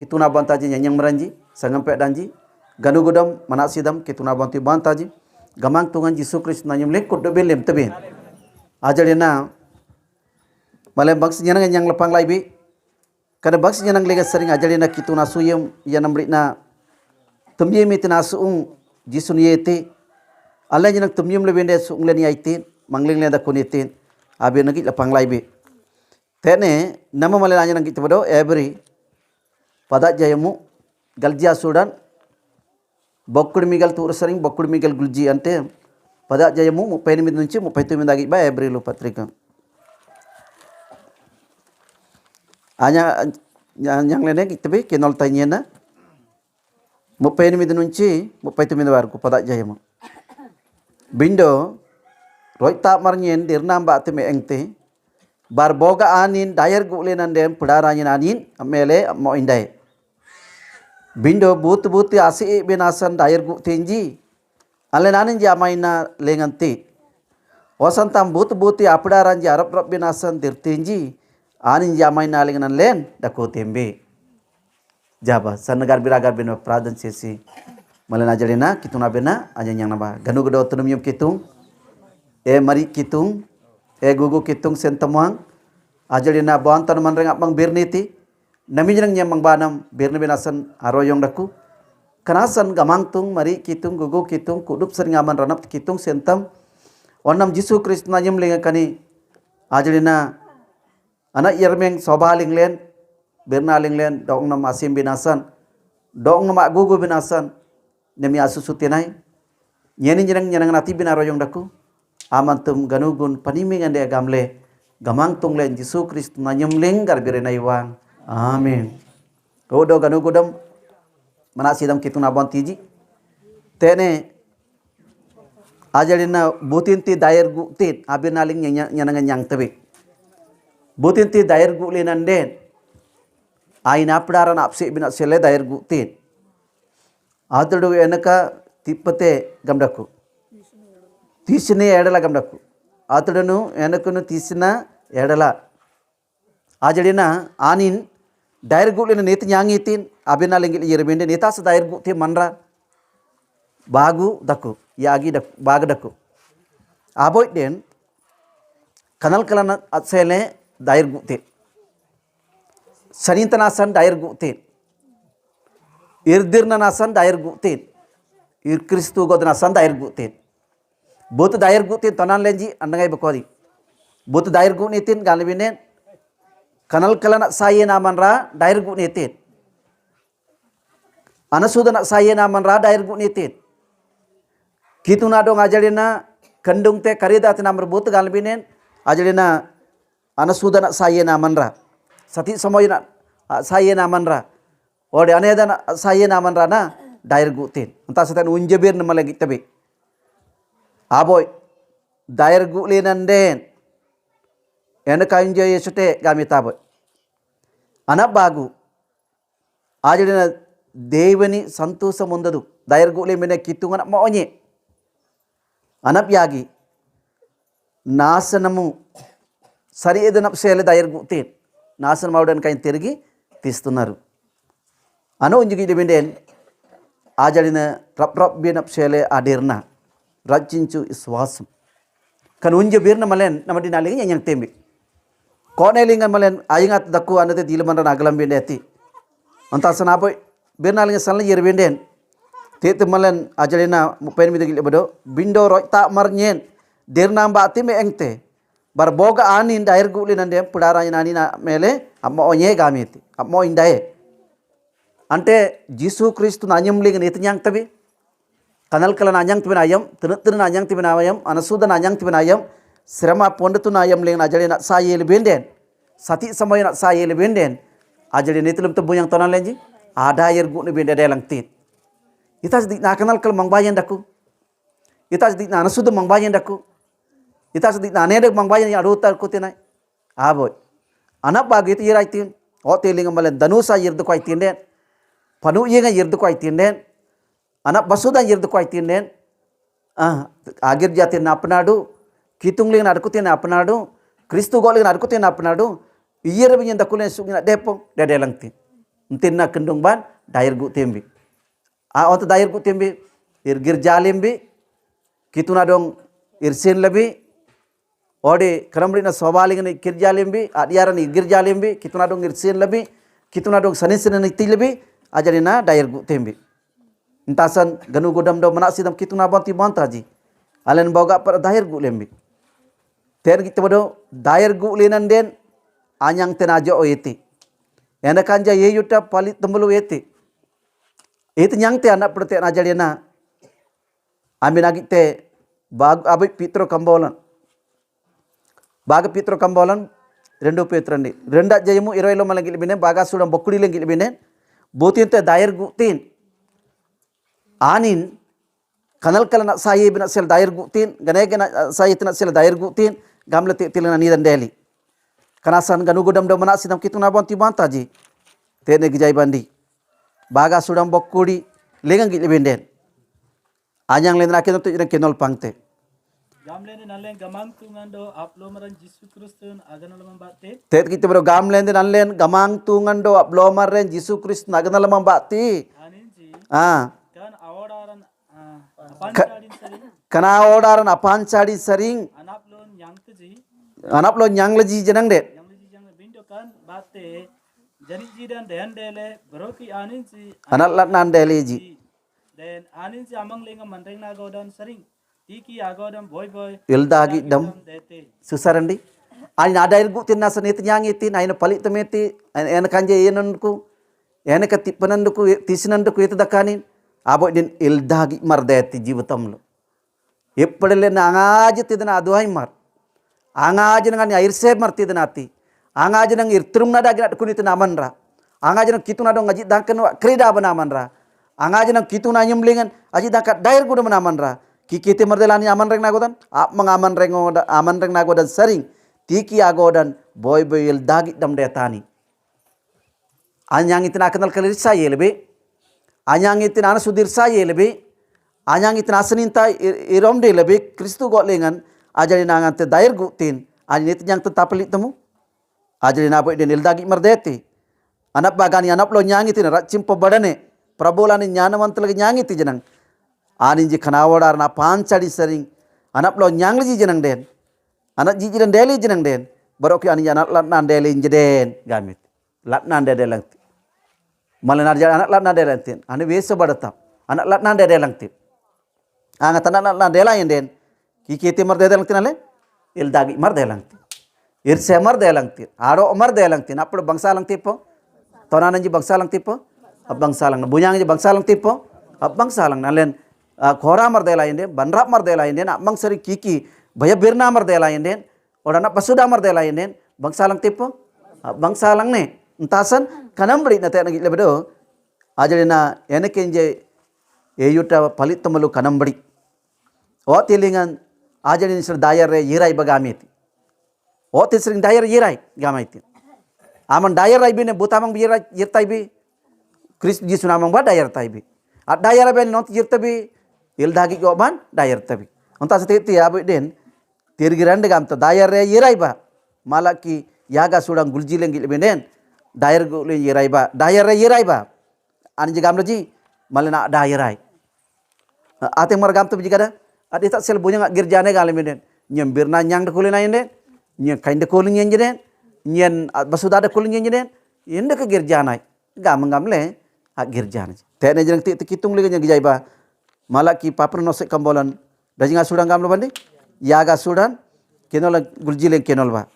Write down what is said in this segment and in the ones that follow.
kituna bantaji nyanyang meranji sangampe danji ganu godam manasidam kituna bantu bantaji gamang tungan Yesus Kristus nanyum lekut do belem tebe ajalina malem bangsi nyanang yang lepang laibi kada bangsi nyanang lega sering ajalina kituna suyem yanam rina temyem itina suung jisun yete Allah nyanang temyem lebende suung len yaitin mangling lenda kunitin abi nagi lepang laibi tene nama malena nyanang gitu bodo every pada jayamu galjia sudan bokkudu migal tur sering bokkudu migal gulji ante pada jayamu 38 నుంచి 39 దాకా బా ఏప్రిల్ పత్రిక Hanya yang lainnya kita be kenal tanya na 38 నుంచి 39 వరకు pada jayamu bindo roita marnyen dirna mbak teme engte bar boga anin dayar gulenan dem pedaranyen anin amele mo indai bindo but asi benasan dayar gu tenji alenanin jamaina lenganti wasantam but apdaran jarap rap benasan dirtenji anin jamaina lenganan len dako tembe jaba sanagar biragar beno pradan sesi malena jalena kituna bena anya yang naba ganu godo tunum yum kitung mari kitung gugu kitung sentamang ajalina bantan manreng apang berniti nami jeneng nyamang banam birna benasan aroyong daku kanasan gamangtung mari kitung gugu kitung kudup sering aman ranap kitung sentam onam Yesus Kristus nanyem lenga kani ajalina anak yermeng sobaling len birna ling len dong nam asim benasan dong nam gugu benasan nemi asusutinai nyeni jeneng nyenang nati binaroyong daku amantum ganugun paniming ande gamle gamangtung len Yesus Kristus nanyem lenggar birenai wang amin. Kodo ganu godam manasidam kituna bontiji tene ajalina butinti dayer gutin abinaling nyanangan yang tebe butinti dayer gulinan den aina pdaran apsi bina sele dayer gutin adudu enaka tippate gamdaku tisne edala gamdaku atudanu enakunu tisna edala ajalina anin dair gulina neti nyangitin abina lengil yerbende neta sa dair guti manra bagu daku yagi dak baga daku aboy den kanal kalana atsele dair guti sanintanasan dair guti irdirna nasan dair guti ir kristu godnasan dair guti botu dair guti tonan lenji andangai bakodi botu dair gunitin galbinen kanal kalana saye naman ra dair gu netin anasudana saye naman ra dair gu netin kituna dong ajalina kandung te karida te namar but galbinen ajalina anasudana saye naman ra sati samoyna saye naman ra ode anedana saye naman ra na dair gu tin anta satan unjebir na malagi tabe aboy dair gu lenan den enaka inje yesute gami taboy anak bagu ajalina దేవుని సంతోషం ఉండదు దైర్గులే మినే కిత్తుంగన మోñe anak yagi నాశనము సరి ఏదనప్ సేల దైర్గుతే నాశనం అవడానికి ఆయన తిరిగి తీస్తున్నారు అను ఉంజిగి డిబెండెన్ ఆజలిన ప్రప్ బినప్ సేల adirna rajincu iswasam kan unje birna malen namadi nalingi yang tembe konelingan malen ayingat dakku anate dilmanra nagalam bendeti antasana boy birnalinga sanle yerbenden tete malen ajalina 38 gile bodo bindo roita marnyen dirna mbati me engte bar boga anin dair gulin ande pudaranya nani na mele amma onye gamiti amma indaye ante Yesus Kristus nanyam ling nitnyang tabi kanal kala nanyang tabi nayam tun nanyang tabi nayam anasuda nanyang tabi nayam sirama pondu nayam ling ajalina sayel benden sati samoy na sayel benden ajalina itlum tebuyang tonan lenji ada air gu ni benda dalang tit itas di na kanal kal mangbayan daku itas di na anasuda mangbayan daku itas di na nede mangbayan ya ruta ku tinai aboy anak bagi itu irai tin o teling malen danusa yirdu ko itinen panu yenga yirdu ko itinen anak basuda yirdu ko itinen agir jatin apnadu kitungling nadukutin apnadu kristu goling nadukutin apnadu iyere binyen dakulen sugina depo dadelang tin Entinna kendung ban dair gu tembi. Ota dair gu tembi irgir jalimbi kituna dong irsin lebi ode karamri na sobalingan ikir jalimbi adiaran irgir jalimbi kituna dong irsin lebi kituna dong sanisin na lebi ajarina dair gu tembi. Entasan ganu godam do manasidam kituna banti bantaji alen boga per dair gu lembi. Ter kita bodo dair gu lenan den anyang tenajo oeti. Ena kanja ye yuta palit tembelu eti. Itu nyang te anak perte najalena. Amin agite bag abik pitro kambolan. Baga pitro kambolan rendu petrandi. Renda jayamu iroilo malagi lebine baga sudam bokudi lagi lebine. Botin te dair gu tin. Anin kanal kala sayi bina sel dair gu tin. Ganai gana sayi tina sel dair gu tin. Gamle tilana nidan deli. Kanasan ganu godam do mana sidam kituna banti bantaji. Tene gijai bandi. Baga sudam bokudi lengang gile benden. Anyang len rakyat untuk ira kenol pangte. Gamlen nalen gamang tungando aplomaran Yesus Kristun aganal mambate. Tet kita bro gamlen nalen gamang tungando aplomaran Yesus Kristun aganal mambati. Aninji. Ah. Kan awodaran apanchadin sari. Kana awodaran apanchadin saring. Anaplon yangteji. Anaplo nyangleji jenang det. Yangteji jang bindo kan bate. Jani jidan den dele broki aninji. Analat nan deleji. Den aninji amang lenga mandreng na godan saring. Tiki agodam boy boy. Ildagi dam. Susarandi. Ani ada ilgu tin nasa niti nyangiti na ina palit temeti ena kanje yenanku ena katipananduku tisinanduku itu dakanin abo din ildagi mardeti jivatamlo. Eppadele na angaji tidana aduhai mar. Angaji nangani airse martidanati. Angaji nang irtrum nada ginat kunit namanra. Angaji nang kituna dong aji dangkan krida banamanra. Angaji nang kituna nyemlingan aji dangkat dair guda banamanra. Kikiti mardelani aman reng nagodan ap mengaman reng nagodan sering tiki agodan boy boy ildagi dam detani. Anyang itina kenal kalir saya lebih. Anyang itina ana sudir saya lebih. Anyang itina asaninta irom de lebih Kristu got lengan ajari nangan te dair gutin anit yang tetap pelit temu. Ajari na boy den ildagi mardeti. Anak bagani anak lo nyangi tina racimpo badane prabolani nyanamantal nyangi ti jenang. Aninji kanawodar na pancadi sering anak lo nyangli jenang den. Anak jijiran deli jenang den. Baroki ani anak latnan deli jeden gamit. Latnan de langti. Malanar jalan anak latnan de langti. Ani wesa badata. Anak latnan de langti. Angat anak latnan de lain den. Kikiti mar de langti nale. Ildagi mar de langti. Irse mar de langti. Aro mar de langti. Napur bangsa langti po. Tonananji bangsa langti po. Bangsa lang. Bunyangji bangsa langti po. Bangsa lang nalen. Khora mar de lain den. Banrap mar de lain den. Amang seri kiki. Baya birna mar de lain den. Orang nak pasuda mar de lain den. Bangsa lang tipo. Bangsa lang ne. Entasan kanam beri na tayang nagit lebedo. Ajari na ene kenje yuta palit tamalu kanam beri. O tilingan ajari ni sir dayar re yirai bagamiti. O ti sering dayar yirai gamiti. Aman dayar rai bi ne butamang bi yirai yirtai bi. Kristo Yesus namang ba dayar tai bi. At dayar ben not yirtabi ildagi go ban dayar tabi. Onta seteti abu den tirgirande gamta dayar re yirai ba. Malaki yaga sudang guljileng gil benen dayar go le yirai ba. Dayar re yirai ba. Anji gamlaji malena dayarai. Ate mar gamta bi kada ade tak sel bunya girjane gale benen. Nyem birna nyang de kulina yende. Nyem kainde kulin yende. Nyen basuda de kulin yende. Yende ke girjanai. Gamang gamle ak girjana. Tene jeng ti kitung lagi nyang gijai ba. Malaki papar nosek kambolan. Dajinga sudang gamlo bandi. Yaga sudan kenol guljileng kenol ba.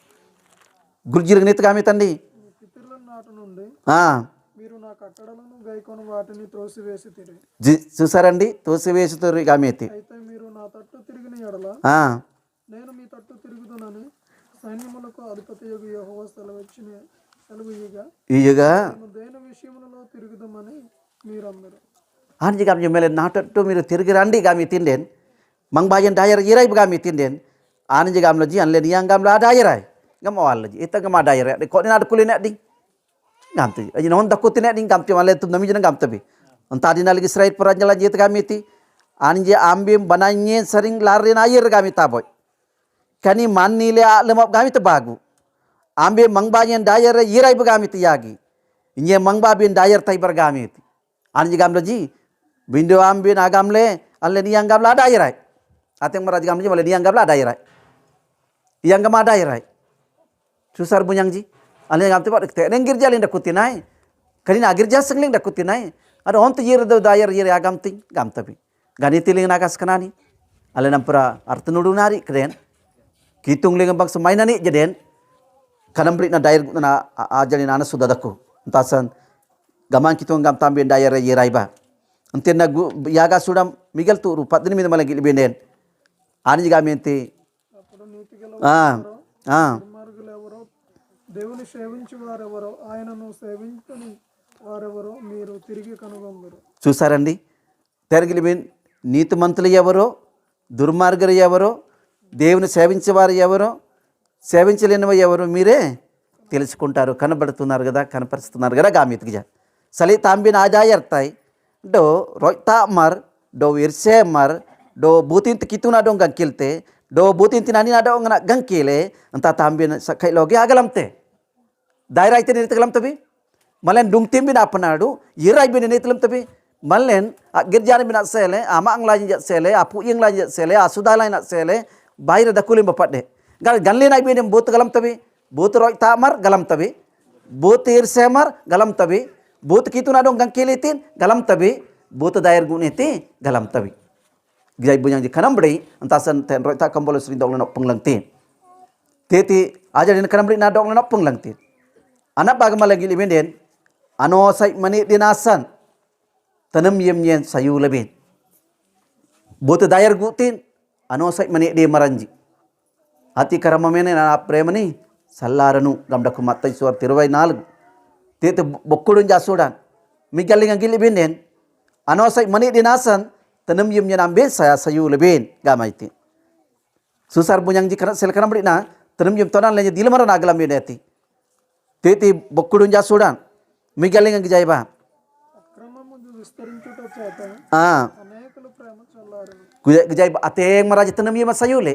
Guljileng nit kami tandi. కట్టడలను గైకొని వాటిని త్రోసివేసితిరి. చూసారండి తోసివేసితిరి గామెతి. అయితే మీరు నా తట్టు తిరిగిన యెడల నేను మీ తట్టు తిరుగుదునని సైన్యములకు అధిపతియగు యెహోవా సెలవియ్యగా మేము దేని విషయములలో తిరుగుదామని మీరందరూ Anji gam jumele natattu miru tirgiranndi gami tinden mangbayan dayar yirai gami tinden anji gam laji anle yang gam la dayarai gam awal laji ita gam dayarai de ko na kulina ding gam tu aji non dakutina ding gam tu male tu nami jena gam tabi anta dina lagi Israel peranjala jit gami ti anji ambim bananye sering lari na air gami taboy kani manni le lemap gami te bagu ambe mangbayan dayar yirai gami ti yagi Inye mangba bin dayar tay bergami itu. Anji gamla ji. Bindo am bin agamle alle ni yang gamla dayar. Ateng maraj gamla ji male ni yang gamla dayar. Yang gama dayar. Susar bunyang ji. Alle gamte pak te nengir jalin dakutinai. Kalina agirja sengling dakutinai. Ada ont yir do dayar yir agamting gamtabi. Gani tiling nakas kanani. Alle nampura artunudu nari keren. Kitung lingam bang semainani jaden. Kanambrit na dayar na ajalin ana sudadaku. Entasan gaman kitung gam tambien dayar yirai ba. Entin na yaga sudam miguel tu rupat dini mina malagi libenden. Ani gamente అప్పుడు నీతి గల ah దుర్మార్గులు ఎవరో దేవుని సేవించు వారెవరో ఆయనను సేవించని వారెవరో మీరు తిరిగి కనుగొందరు. చూసారండి తెరగిలిబిన్ నీతిమంతులు ఎవరో దుర్మార్గులు ఎవరో దేవుని సేవించేవారు ఎవరో సేవించలేనివి ఎవరో మీరే తెలుసుకుంటారు కనబడుతున్నారు కదా కనపరుస్తున్నారు కదా గామితిగా సలి తాంబిన్ ఆజాయర్తాయి do roita mar do wirse mar do butin tikituna dong gangkilte do butin tinani na dong na gangkile anta tambin sakai logi agalamte daira ite ni tegalam tabi malen dung tim bin apanadu yirai bin ni tegalam tabi malen girjana bin sele ama angla jat sele apu ing la jat sele asuda la na sele baira dakulim bapat de gal ganle na bin but galam tabi but roita mar galam tabi but irse mar galam tabi but kituna dong gangkilitin galam tabi but dair guniti galam tabi gijai bunyang ji kanam bri antasan ten roita kambolo sri dong nok penglangtin teti aja din kanam bri na dong nok penglangtin anak bagama lagi libenden ano sai mani dinasan tanam yem yen sayu lebin but dair gutin ano sai mani de maranji ati karamamene na premani sallaranu gamdaku mattai suar 24 tete bokkudun jasudan migalinga gilibinen anosai mani dinasan tanam yem ambe saya sayu lebin gamaiti susar bunyang jikana sel kanam na tanam yem tonan lenye dilamara nagalam yeti tete bokkudun jasudan migalinga gijaiba అక్రమము విస్తరించుట చేత అనేకుల ప్రేమ చల్లారెను. gijaiba ateng maraja tanam yem sayule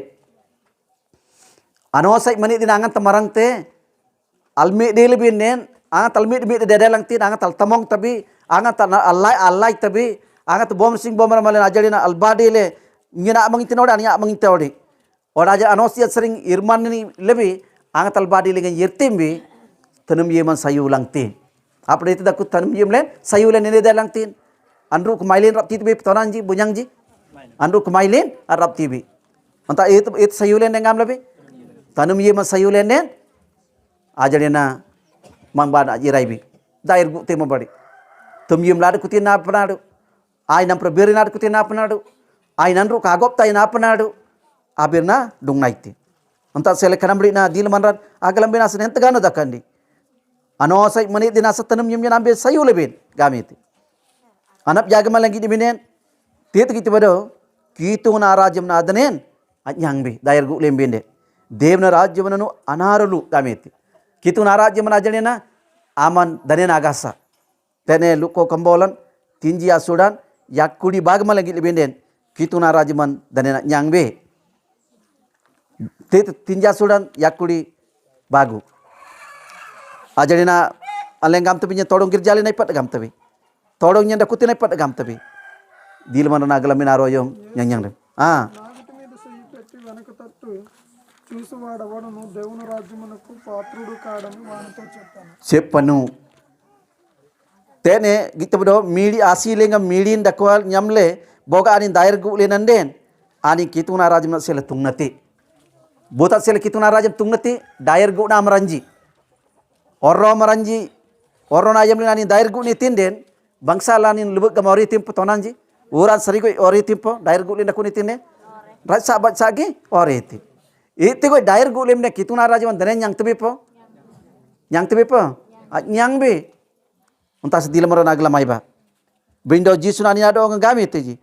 anosai mani dinangan tamarangte almi dilibinen angat almi mi dedelang tin angat al tamong tabi angat alai tabi angat bom sing bom malen ajalina albadile ngina amang tinoda anya amang tawdi ora aja anosiat sering irman ni lebi angat albadile ngen yirtimbi tanam yeman sayulang tin apde itu dakut tanam yemlen sayulen ni dedelang tin andru kumailin rap tibi tonanji bunyangji andru kumailin rap tibi anta itu sayulen ngam lebi tanam yeman sayulen nen ajalina mangbana jiraibi dair gute mabadi tumyum ladu kutin na panadu ay nam proberi na kutin na panadu ay nanru kagop tay na panadu abirna dung naiti anta sele kanamri na dil manran agalam bina sen entagano dakandi ano sai mani dina satanum yum yanambe sayu lebin gamiti anap jagama lagi dibinen tit gitu bado kitu na rajam na adanen anyangbi dair gu lembinde devna rajyamananu anarulu gamiti kitu narajya manajalena aman dane nagasa tene luko kambolan tinji asudan yakudi bagma lagi lebenden kitu narajya man dane nyangbe tet tinji asudan yakudi bagu ajalena alengam tabinya todong girjali nai pat gam tabi todong nyanda kuti nai pat gam tabi dilmana nagalamin aroyong nyang నాగటి మీద చెయ్యి పెట్టి వెనక తట్టు చూసువాడవడను దేవుని రాజ్యమునకు పాత్రుడు కాడని వానితో చెప్పాను. చెప్పను tene gitu bodo mili asilenga milin dakwal nyamle boga ani dair gu lenanden ani kituna rajam sele tungnati bota sele kituna rajam tungnati dair gu na maranji orro na yamle ani dair gu ni tinden bangsa lanin lubuk gamori timpo tonanji uran sarigo ori timpo dair gu lenda kuni tinne rasa bat sagi ori ti itu go dair gu lemne kituna rajam dane nyang tebipo nyang be untas dilamara naglamai ba bindo jisunani ado ngami teji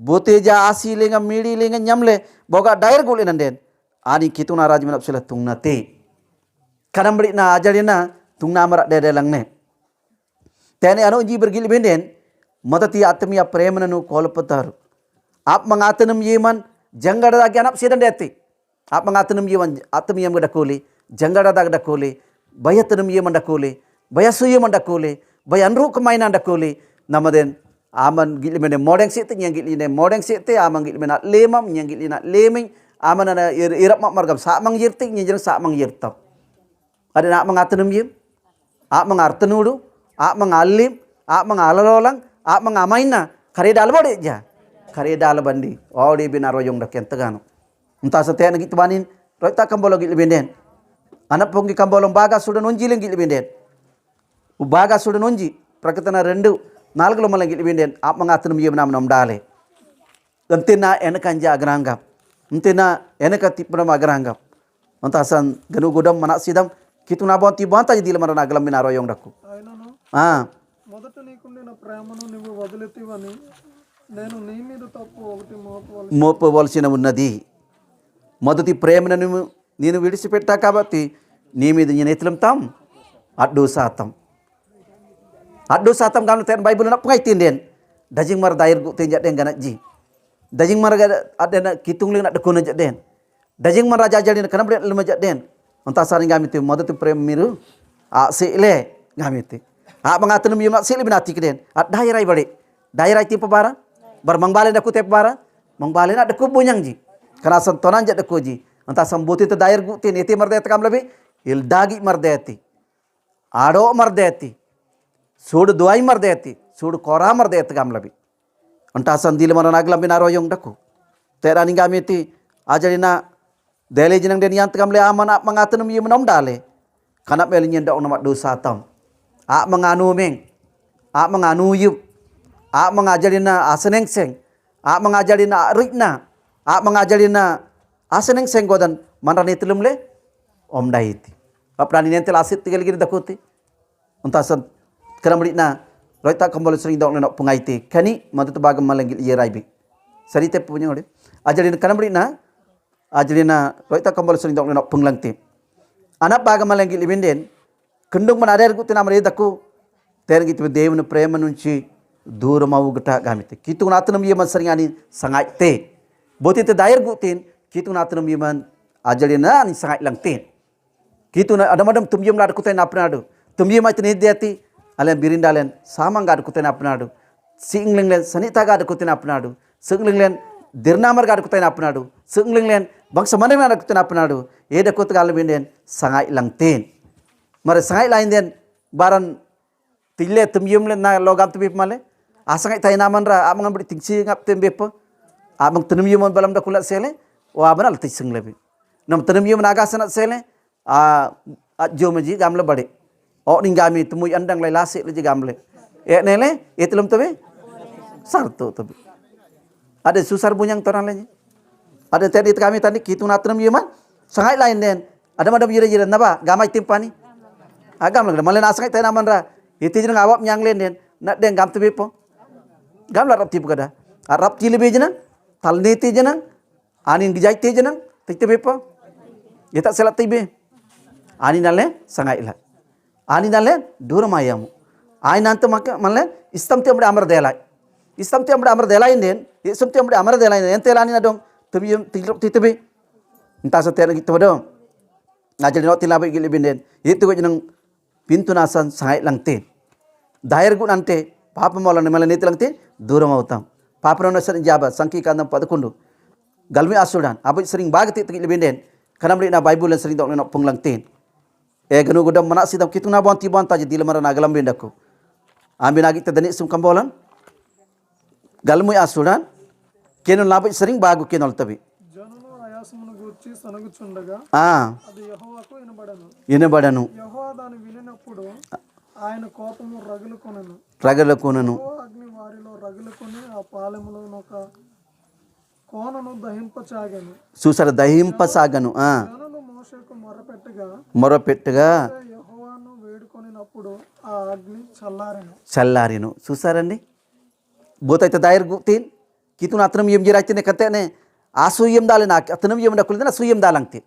bote ja asi lenga mili lenga nyamle boga dair gu lenanden ani kituna rajam napsela tungnate kanambri na ajarina tungna mara dede langne tene anu ji bergili benden matati atmiya premananu kolpataru ap mangatanam yeman jangada da gyanap sedan deti ap mangatanam yeman atmiyam dakoli jangada da dakoli bayatanam yeman dakoli bayasu yeman dakoli bayan ru kemainan dakuli namaden aman gili mene modeng site nyang gili ne modeng site amang gili mena lemam nyang gili na leming aman ana irap mak margam sa mang yirtik nyang sa mang yirtap ada nak mangatenum yim a mangartenudu a mangalim a mangalololang a mangamaina kare dal bode ja kare dal bandi odi binaro yong dak tegano entah setia nagi tuanin roi tak kambolo gili benden anak pongi kambolong baga sudah nonji lagi benden baga sudah nonji praketana rendu నాలుగులో మళ్ళీ గిలిబిండేన్ ఆత్మగాత్రం ఏమన్నా నమ్డాలి అంతేనా వెనక అంజా అగ్రాంగం అంతేనా వెనక తిప్పడం అగ్రాంగం అంత అసలు గను గుడం మన సిద్ధం కితు నా బాంతి బాంత దిల మన నగలం మీ నారో యొండకు ఆయనను మొదట నీకుండిన ప్రేమను నువ్వు వదిలితివని నేను నీ మీద తప్పు ఒకటి మోపవలసిన ఉన్నది మొదటి ప్రేమను నేను విడిచిపెట్టా కాబట్టి నీ మీద నేను ఎత్తులంతాం అడ్డు శాతం Adu satam kamu ten Bible nak pengai tinden. Dajing mar dair gu tenjat den ganak ji. Dajing mar ada nak kitung ling nak dekun jat den. Dajing mar raja jadi kana bre lema jat den. Onta saring kami tu modu tu prem miru. A sile kami tu. A mangatun mi mak sile binati keden. A dairai bade. Dairai ti pabara. Bar mangbale nak kutep para. Mangbale nak deku bunyang ji. Kana santonan jat deku ji. Onta sambuti tu dair gu ten eti mar det kam lebih. Il dagi mar deti. Ado mar deti. Sudu duai mardeti, sudu kora mardeti gamlabi. Antasan dil mana naglam binaro yong daku. Tera ning gamiti ajarina dele jinang den yant gamle aman ap mangatenum yim nom dale. Kanap meli nyenda onamat dosa tam. Ap manganu meng. Ap manganu yub. Ap mangajarina aseneng seng. Ap mangajarina rikna. Ap mangajarina aseneng seng godan manrani tilumle om daiti. Aprani nentel asit tigel giri dakuti. Antasan Keramrit na, roita kembali sering dok nak pengaiti. Kani matu tu bagam malangil ye raibi. Sari te punya ode. Ajarin keramrit na, ajarin na roita kembali sering dok nak penglangti. Anak bagam malangil ibenden. Kendung mana ada aku tenam reda aku. Ter gitu Dewa prema nunci dur mau geta gamite. Kitu natunam ye man sering ani sangat te. Boti te dair gutin kitu natunam ye man ajarin na ani sangat langtin. Kitu na adam-adam tumyem lad kutai napnadu. Tumyem ai tene diati Alen birindalen samang gad kutain apnadu. Singlinglen sanita gad kutain apnadu. Singlinglen dirnamar gad kutain apnadu. Singlinglen bangsa mana gad kutain apnadu. Eda kut gal binden sangai langten. Mare sangai lain den baran tille tumyumlen na logam tu bip male. Asangai tay naman ra amang beri tingsi ngap tembepo. Amang tumyumon balam da kulat sele. O abana alti singlebi. Nam tumyum naga sanat sele. Jomaji gamle bade. Oh ninggami temui andang lai lasik le gamle. Nele etlum tabe sarto tabe. Ada susar bunyang torang lagi. Ada tadi kami tadi kitu natram yeman sangai lain den. Ada madam jira naba gamai timpani. Agam lagi malen asangai tay naman ra. Iti jenang awap nyang len den. Nak den gam tabe po. Gam la rap tipu kada. Rap cili be jenang tal niti jenang anin gijai te jenang tabe po. Eta selat tibe. Ani nale sangai la. Ani nalle duramayamu. Aina anta maka malle istam te amde amar delai. Istam te amde amar delai den. Istam te amde amar delai den. Ente lani nadong tumiyum titebe. Entah setia gitu bodong. Ngajal no tilabai gili binden. Itu ko jeneng pintu nasan sangai langte. Dair gu nante papa molan malle niti langte duramautam. Papa no nasan jabat sangki kandam 11. Galmi asudan. Abu sering bagati gili binden. Kanam na Bible sering dok no penglangten. Ganu gudam mana sidam kitu na bonti bonta je dil mara nagalam bendako. Ambil lagi tadani sum kambolan. Galmu asudan. Kenul labu sering bagu kenol tabi. జనులు ఆయాసమును గూర్చి సనుగుచుండగా అది యెహోవాకు వినబడను. యెహోవా దాన్ని వినినప్పుడు ఆయన కోపము రగులుకొనెను. అగ్ని వారిలో రగులుకొని ఆ పాలెములో ఒక కోనను దహింపసాగెను. చూసారా దహింపసాగను. జనులు మోషేకు మొరపెట్టుగా యెహోవాను వేడుకొనినప్పుడు ఆ అగ్ని చల్లారెను. చూసారండి బోతైతే దాయర్ గుతిన్ kitun atnam yem jirai tine kate ne asu yem dalen ak atnam yem dakul na su yem dalangti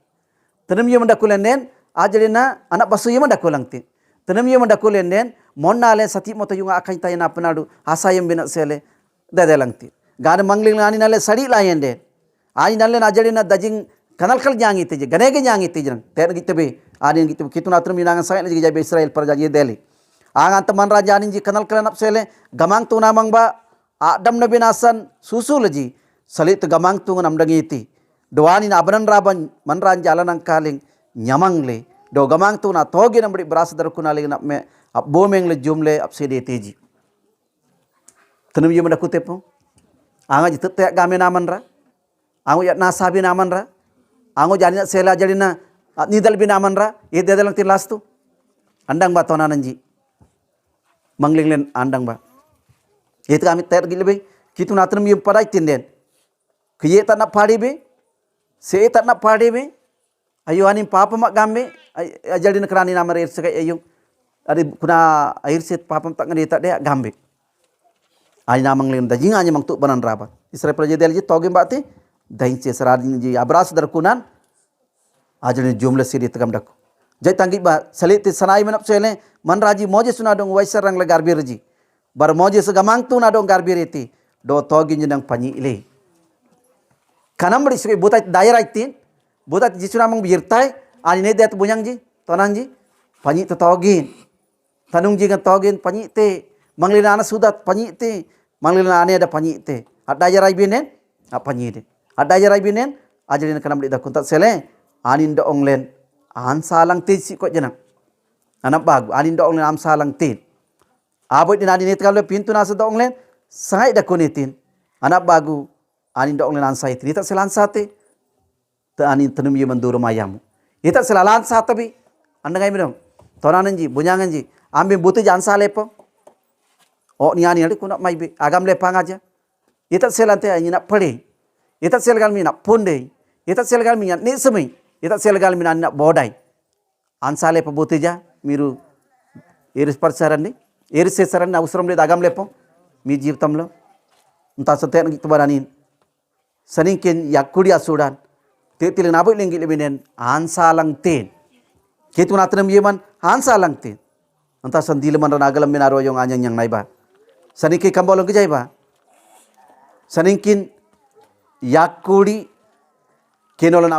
tanam yem dakul nen ajalina anak basu yem dakul langti tanam yem dakul nen monnale sati mota yunga akai tayna apnadu asa yem bina sele dadelangti gan mangling ani nale sadi layende ani nale ajalina dajing kanal kal jangi teje ganege jangi teje ter gitbe ani gitbe kitun atnam yinanga sai le jabe Israel parja ye deli Angan teman raja ninji kenal kalian sele gamang tu namang ba adam na binasan susu leji salit gamang tu nam dangiti doani na abanan raban manran jalan ang kaling nyamang le do gamang tu na togi nam beri berasa dar kunaling na me ap bomeng le jumle ap sede teji tenum yema da kutepo anga jite te game naman ra ango ya nasabi naman ra ango janina sela jalina nidal binaman ra e dedalang tilastu andang ba tonananji manglinglen andang ba itu kami ter gilbe kitu natrum yum padai tinden kiye tak nak padi be se tak nak padi be ayo anim papa mak gambe ajali nekrani namar ir sekai ayo ada kuna air set papam tak ngedi tak dia gambe ani namang lem da jinga nya mangtu banan raba isra prajadel ji toge mbate dain se saradin ji abras dar kunan ajali jumlah sidi tegam dak jai tanggi ba saliti sanai menap sele man raji moje suna dong waisar rang legar birji bar moje segamang tu na dong garbiriti do togi nyendang panyi ile kanam beri sebagai butai daerah itin butai jisuna mang birtai ani ne det bunyang ji tonan ji panyi tu togin tanung ji kan togin panyi te manglina ana sudat panyi te manglina ane ada panyi te ada daerah binen panyi de ada daerah binen ajalin kanam beri da kuntat sele anin do onglen an salang te si ko jana anak bagu anin do onglen am salang te aboy din adin it kalau pintu nasa do onglen sangai da kunitin anak bagu anin do onglen an sai trita selan sate te anin tenum ye manduro mayamu ita selalan sate bi anda ngai minum tonananji bunyanganji ambe buti jan salepo o ni ani kuna mai be agam le pangaja ita selante ani nak pade ita selgal mi nak ponde ita selgal mi ni semai ita selgal mi nak bodai ansale pabutija miru iris parsaranni iris sesaranni అవసరం లేదు agam lepo మీ జీవితంలో ఇంత సత్యానికి ఇతబరాని సనింకెన్ yakudi asudan tetil naboy linggi lebinen ansalang ten kitu natram yeman ansalang ten anta sandile man nagalam minaro yung anyang yang naiba saniki kambolong gijay ba saningkin yakudi kinolan